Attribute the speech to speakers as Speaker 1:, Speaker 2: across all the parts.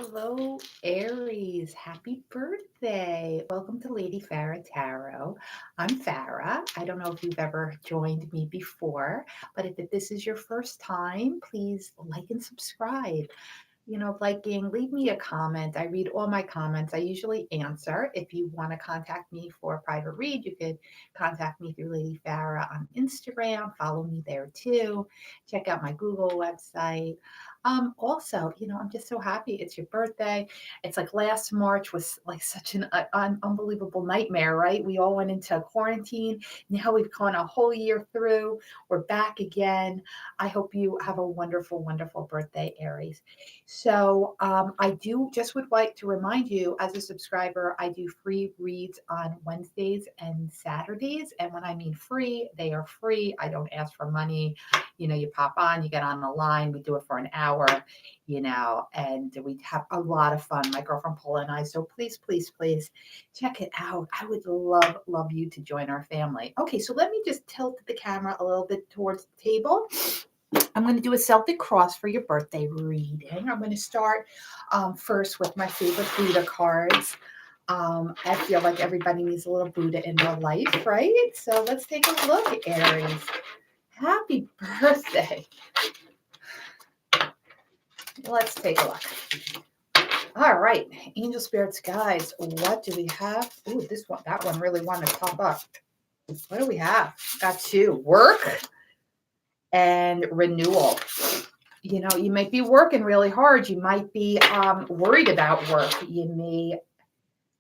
Speaker 1: Hello, Aries. Happy birthday. Welcome to Lady Farrah Tarot. I'm Farrah. I don't know if you've ever joined me before, but if this is your first time, please like and subscribe. Liking, leave me a comment. I read all my comments. I usually answer. If you want to contact me for a private read, you could contact me through Lady Farrah on Instagram. Follow me there too. Check out my Google website. Also, I'm just so happy it's your birthday. It's like last March was like such an unbelievable nightmare, right? We all went into quarantine. Now we've gone a whole year through. We're back again. I hope you have a wonderful, wonderful birthday, Aries. So I do just would like to remind you as a subscriber, I do free reads on Wednesdays and Saturdays. And when I mean free, they are free. I don't ask for money. You pop on, you get on the line, we do it for an hour, and we have a lot of fun, my girlfriend Paula and I. So please, please, please check it out. I would love, love you to join our family. Okay, so let me just tilt the camera a little bit towards the table. I'm going to do a Celtic cross for your birthday reading. I'm going to start first with my favorite Buddha cards. I feel like everybody needs a little Buddha in their life, right? So let's take a look, Aries. Happy birthday. Let's take a look. All right, angel spirits, guys, what do we have? Ooh, that one really wanted to pop up. What do we have? Got two: work and renewal. You might be working really hard. You might be worried about work. You may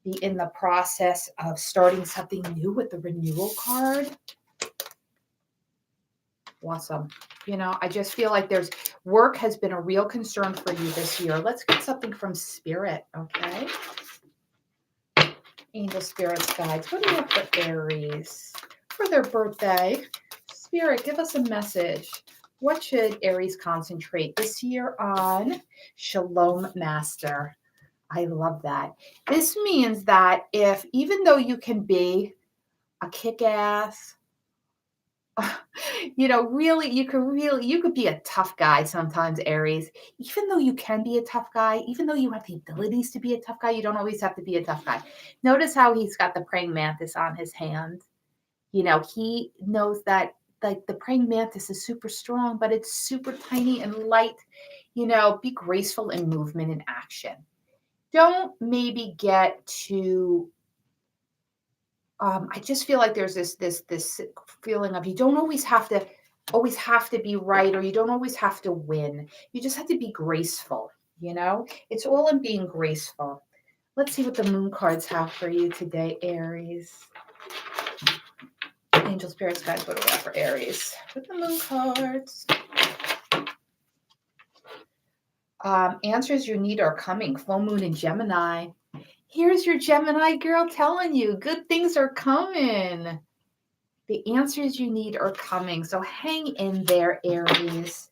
Speaker 1: be in the process of starting something new with the renewal card. Awesome. I just feel like work has been a real concern for you this year. Let's get something from Spirit, okay? Angel spirits, guides. What do you have for Aries for their birthday? Spirit, give us a message. What should Aries concentrate this year on? Shalom Master. I love that. This means that even though you can be a kick-ass, really, you could be a tough guy sometimes, Aries. Even though you can be a tough guy, even though you have the abilities to be a tough guy, you don't always have to be a tough guy. Notice how he's got the praying mantis on his hand. He knows that like the praying mantis is super strong, but it's super tiny and light. Be graceful in movement and action. Don't maybe get too I just feel like there's this feeling of you don't always have to be right, or you don't always have to win. You just have to be graceful, It's all in being graceful. Let's see what the moon cards have for you today, Aries. Angel spirits, guys, what do we have for Aries? With the moon cards. Answers you need are coming. Full moon in Gemini. Here's your Gemini girl telling you good things are coming. The answers you need are coming. So hang in there, Aries.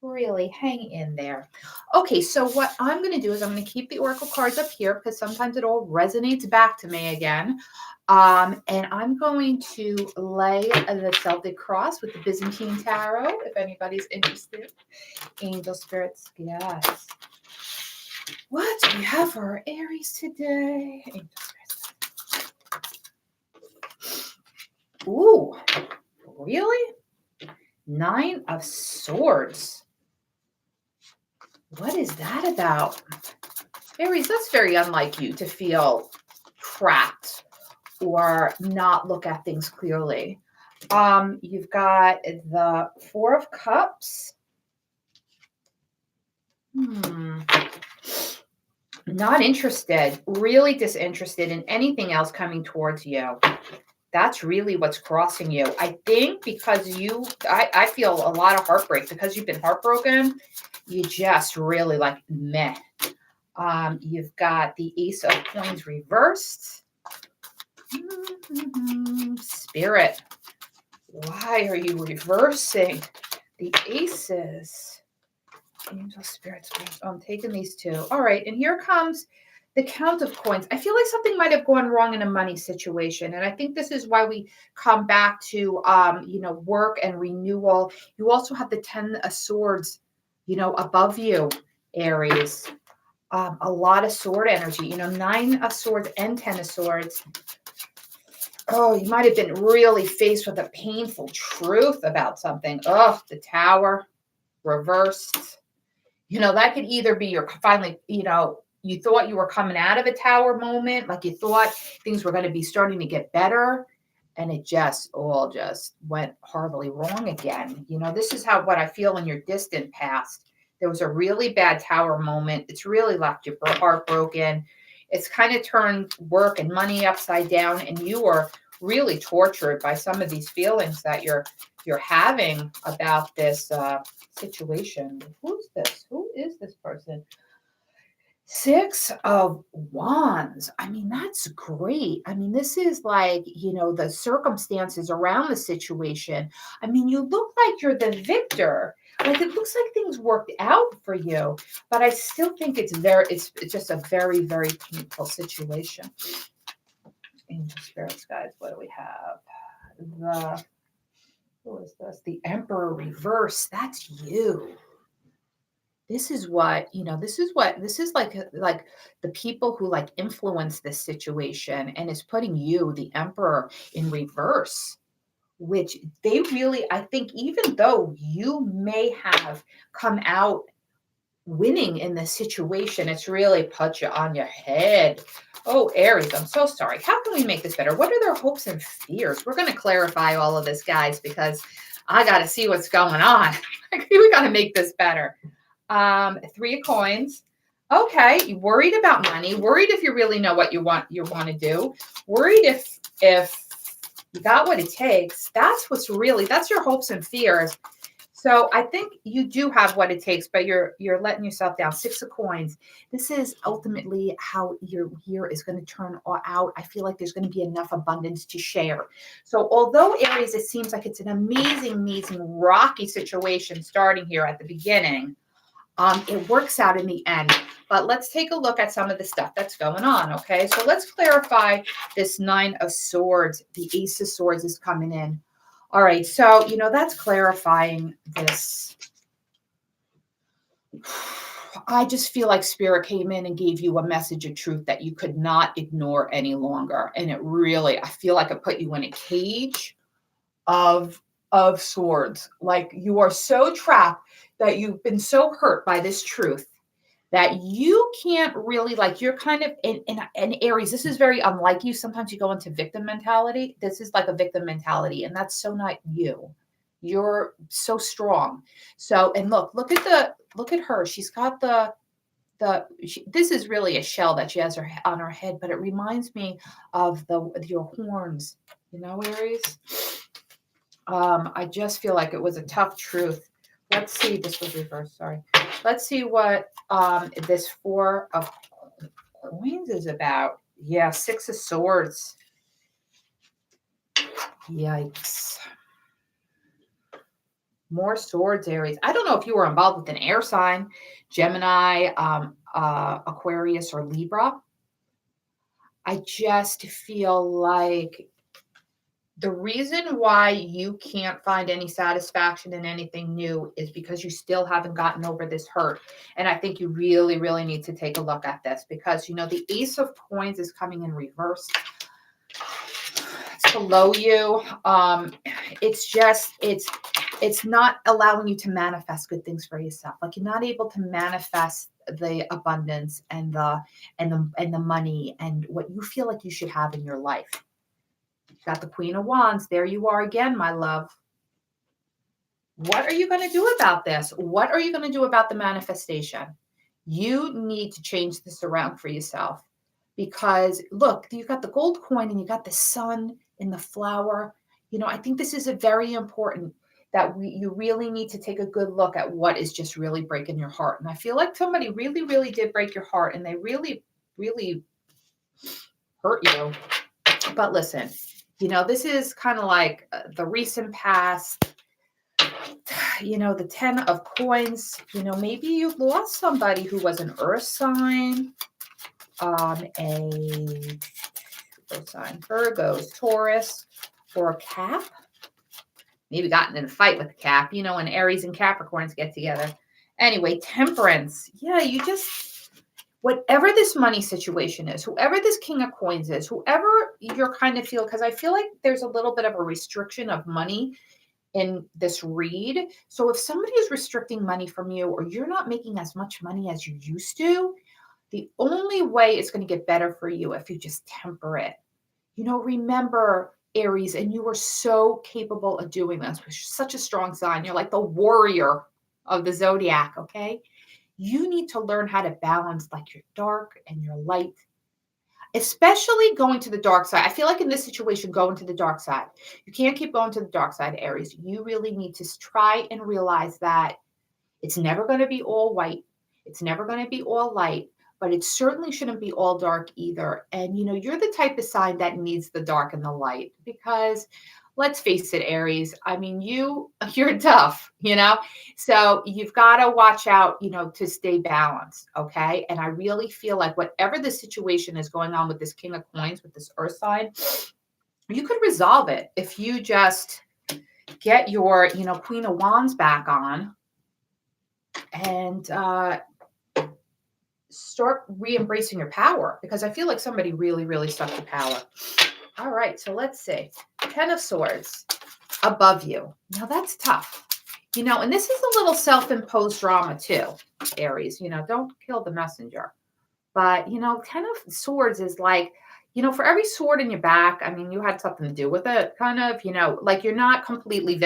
Speaker 1: Really hang in there. Okay, so what I'm going to do is I'm going to keep the oracle cards up here because sometimes it all resonates back to me again. And I'm going to lay the Celtic cross with the Byzantine tarot if anybody's interested. Angel spirits, yes. What do we have for our Aries today? Angel spirits. Ooh, really? 9 of Swords. What is that about? Aries, that's very unlike you to feel trapped or not look at things clearly. You've got the 4 of Cups. Not interested, really disinterested in anything else coming towards you. That's really what's crossing you. I think because I feel a lot of heartbreak because you've been heartbroken. You just really like meh. You've got the Ace of Coins reversed. Spirit, why are you reversing the aces? Angel spirits. Oh, I'm taking these two. All right, and here comes the Count of Coins. I feel like something might have gone wrong in a money situation, and I think this is why we come back to work and renewal. You also have the 10 of Swords, above you, Aries. A lot of sword energy, 9 of swords and 10 of swords. Oh, you might have been really faced with a painful truth about something. Oh, the Tower reversed. That could either be you're finally, you thought you were coming out of a Tower moment, like you thought things were going to be starting to get better, and it just all just went horribly wrong again. This is what I feel in your distant past. There was a really bad Tower moment. It's really left your heart broken. It's kind of turned work and money upside down, and you are really tortured by some of these feelings that you're having about this situation. Who's this? Who is this person? 6 of Wands. I mean, that's great. I mean, this is like, the circumstances around the situation. I mean, you look like you're the victor. Like it looks like things worked out for you, but I still think it's just a very, very painful situation. Angel spirits, guys, what do we have? Who is this? The Emperor reverse. That's you. This is like the people who like influence this situation and is putting you, the Emperor, in reverse, which they really, I think, even though you may have come out winning in this situation, it's really put you on your head. Oh, Aries, I'm so sorry. How can we make this better? What are their hopes and fears? We're going to clarify all of this, guys, because I got to see what's going on. We got to make this better. 3 of coins. Okay, you worried about money, worried if you really know what you want to do, worried if you got what it takes. That's your hopes and fears. So I think you do have what it takes, but you're letting yourself down. 6 of coins. This is ultimately how your year is going to turn out. I feel like there's going to be enough abundance to share. So although Aries, it seems like it's an amazing, amazing rocky situation starting here at the beginning, it works out in the end. But let's take a look at some of the stuff that's going on, okay? So let's clarify this 9 of swords. The Ace of swords is coming in. All right, so, that's clarifying this. I just feel like Spirit came in and gave you a message of truth that you could not ignore any longer. And it really, I feel like it put you in a cage of swords. Like you are so trapped, that you've been so hurt by this truth that you can't really, like, you're kind of in Aries. This is very unlike you. Sometimes you go into victim mentality. This is like a victim mentality, and that's so not you. You're so strong. So, and look at her. She's got this is really a shell that she has on her head, but it reminds me of your horns, Aries. I just feel like it was a tough truth. Let's see. This was reversed. Sorry. Let's see what this 4 of coins is about. Yeah, 6 of swords. Yikes. More swords, Aries. I don't know if you were involved with an air sign, Gemini, Aquarius, or Libra. I just feel like the reason why you can't find any satisfaction in anything new is because you still haven't gotten over this hurt. And I think you really, really need to take a look at this because, the Ace of Coins is coming in reverse. It's below you. It's not allowing you to manifest good things for yourself. Like you're not able to manifest the abundance and the money and what you feel like you should have in your life. Got the Queen of Wands. There you are again, my love. What are you going to do about this? What are you going to do about the manifestation? You need to change this around for yourself because look, you got the gold coin and you got the sun in the flower. I think this is a very important that you really need to take a good look at what is just really breaking your heart. And I feel like somebody really, really did break your heart and they really, really hurt you. But listen, this is kind of like the recent past, the 10 of coins, maybe you lost somebody who was an earth sign, a earth sign, Virgos, Taurus, or a Cap. Maybe gotten in a fight with a Cap, when Aries and Capricorns get together. Anyway, Temperance. Yeah, whatever this money situation is, whoever this king of coins is, whoever you're kind of feel, because I feel like there's a little bit of a restriction of money in this read. So if somebody is restricting money from you, or you're not making as much money as you used to, the only way it's going to get better for you if you just temper it. Remember, Aries, and you are so capable of doing this, which is such a strong sign. You're like the warrior of the zodiac, okay? You need to learn how to balance like your dark and your light, especially going to the dark side. I feel like in this situation, going to the dark side. You can't keep going to the dark side, Aries. You really need to try and realize that it's never going to be all white. It's never going to be all light, but it certainly shouldn't be all dark either. And you're the type of sign that needs the dark and the light, because let's face it, Aries. I mean, you're tough, So you've got to watch out, to stay balanced, okay? And I really feel like whatever the situation is going on with this King of Coins, with this Earth sign, you could resolve it if you just get your, Queen of Wands back on and start re-embracing your power, because I feel like somebody really, really stuck to power. All right, so let's see. Ten of Swords above you. Now that's tough. And this is a little self-imposed drama too, Aries. Don't kill the messenger. But, Ten of Swords is like, for every sword in your back, I mean, you had something to do with it, kind of, like you're not completely,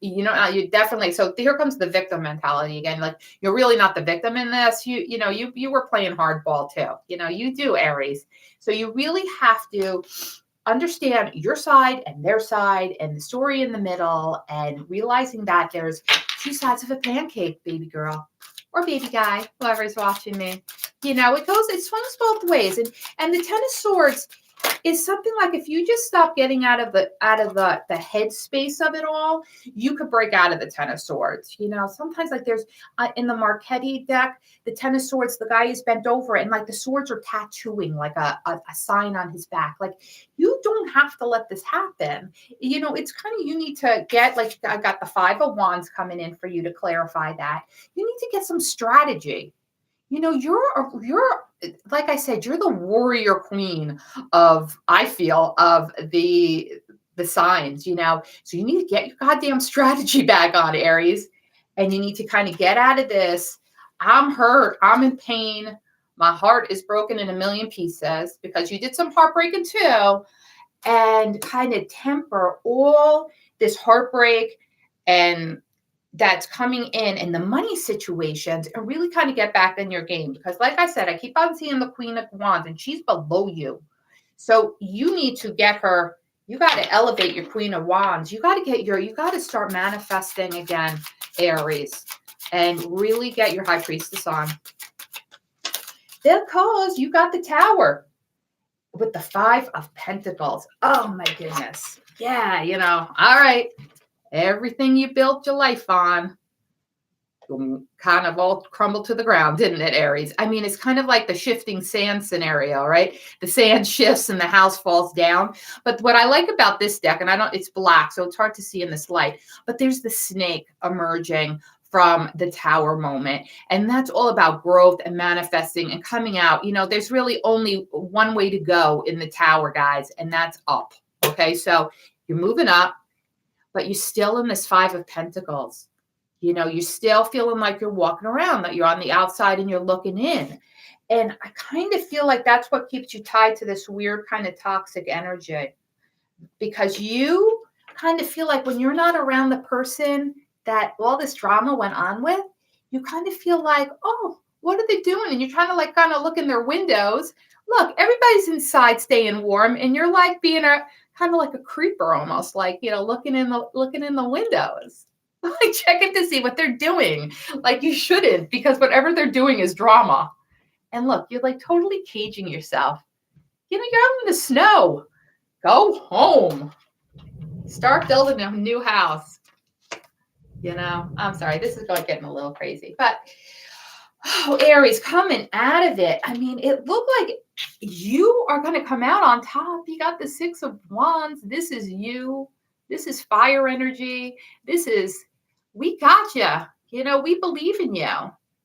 Speaker 1: you definitely, so here comes the victim mentality again. Like, you're really not the victim in this. You were playing hardball too. You do, Aries. So you really have to understand your side and their side and the story in the middle, and realizing that there's two sides of a pancake, baby girl or baby guy, whoever's watching me. It swings both ways. And the Ten of Swords is something like, if you just stop getting out of the head space of it all, you could break out of the Ten of Swords. Sometimes like there's in the Marchetti deck, the Ten of Swords, the guy is bent over and like the swords are tattooing like a sign on his back. Like, you don't have to let this happen. It's kind of, you need to get, like, I got the Five of Wands coming in for you to clarify that. You need to get some strategy. You're like I said, you're the warrior queen of, I feel, of the signs, So you need to get your goddamn strategy back on, Aries. And you need to kind of get out of this. I'm hurt. I'm in pain. My heart is broken in a million pieces, because you did some heartbreaking too. And kind of temper all this heartbreak and that's coming in, and the money situations, and really kind of get back in your game. Because like I said, I keep on seeing the Queen of Wands and she's below you. So you need to get her, you got to elevate your Queen of Wands. You got to start manifesting again, Aries, and really get your High Priestess on. Because you got the Tower with the Five of Pentacles. Oh my goodness. Yeah, all right. Everything you built your life on kind of all crumbled to the ground, didn't it, Aries? I mean, it's kind of like the shifting sand scenario, right? The sand shifts and the house falls down. But what I like about this deck, and it's black, so it's hard to see in this light, but there's the snake emerging from the Tower moment. And that's all about growth and manifesting and coming out. There's really only one way to go in the Tower, guys, and that's up. Okay, so you're moving up, but you're still in this Five of Pentacles. You're still feeling like you're walking around, that you're on the outside and you're looking in. And I kind of feel like that's what keeps you tied to this weird kind of toxic energy, because you kind of feel like when you're not around the person that all this drama went on with, you kind of feel like, oh, what are they doing? And you're trying to like kind of look in their windows. Look, everybody's inside staying warm, and you're like being a kind of like a creeper almost, like, looking in the windows, like checking to see what they're doing. Like, you shouldn't, because whatever they're doing is drama. And look, you're like totally caging yourself. You're out in the snow. Go home. Start building a new house. I'm sorry, this is getting a little crazy, but Aries, coming out of it. I mean, it looked like you are going to come out on top. You got the Six of Wands. This is you. This is fire energy. We got you. We believe in you.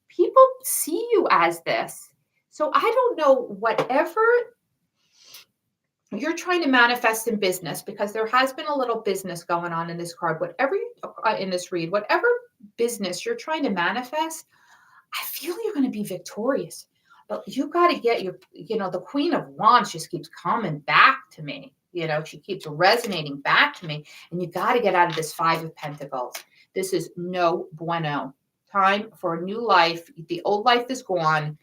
Speaker 1: People see you as this. So I don't know, whatever you're trying to manifest in business, because there has been a little business going on in this card, whatever in this read, whatever business you're trying to manifest, I feel you're going to be victorious. But you got to get the Queen of Wands just keeps coming back to me. She keeps resonating back to me. And you got to get out of this Five of Pentacles. This is no bueno. Time for a new life. The old life is gone.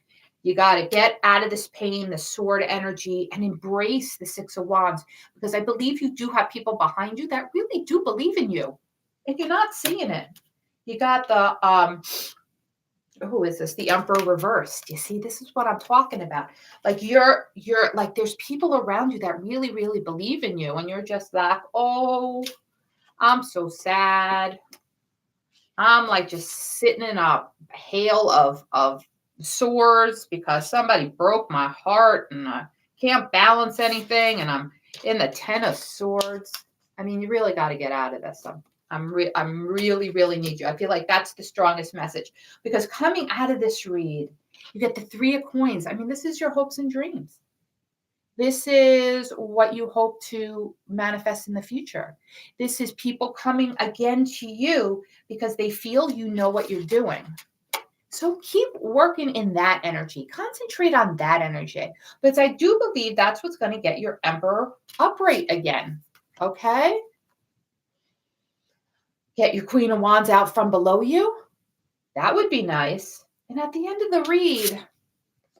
Speaker 1: You got to get out of this pain, the sword energy, and embrace the Six of Wands, because I believe you do have people behind you that really do believe in you. And you're not seeing it. You got the who is this? The Emperor reversed. You see, this is what I'm talking about. Like you're like, there's people around you that really, really believe in you, and you're just like, oh, I'm so sad. I'm like just sitting in a hail of sores because somebody broke my heart, and I can't balance anything, and I'm in the Ten of Swords. I mean, you really got to get out of this. I'm really, really need you. I feel like that's the strongest message, because coming out of this read, you get the Three of Coins. I mean, this is your hopes and dreams. This is what you hope to manifest in the future. This is people coming again to you because they feel you know what you're doing. So keep working in that energy. Concentrate on that energy, because I do believe that's what's going to get your Emperor upright again. Okay? Get your Queen of Wands out from below you. That would be nice. And at the end of the read,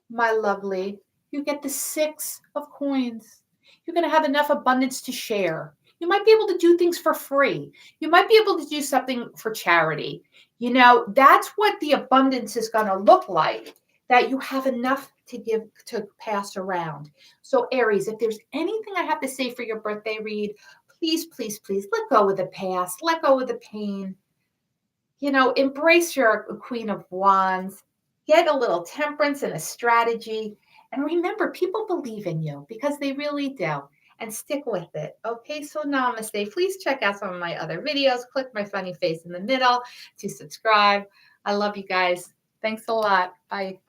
Speaker 1: my lovely, you get the Six of Coins. You're going to have enough abundance to share. You might be able to do things for free. You might be able to do something for charity. That's what the abundance is going to look like, that you have enough to give, to pass around. So Aries, if there's anything I have to say for your birthday read, please, please, please let go of the past, let go of the pain. Embrace your Queen of Wands, get a little temperance and a strategy. And remember, people believe in you, because they really do. And stick with it. Okay, so namaste. Please check out some of my other videos. Click my funny face in the middle to subscribe. I love you guys. Thanks a lot. Bye.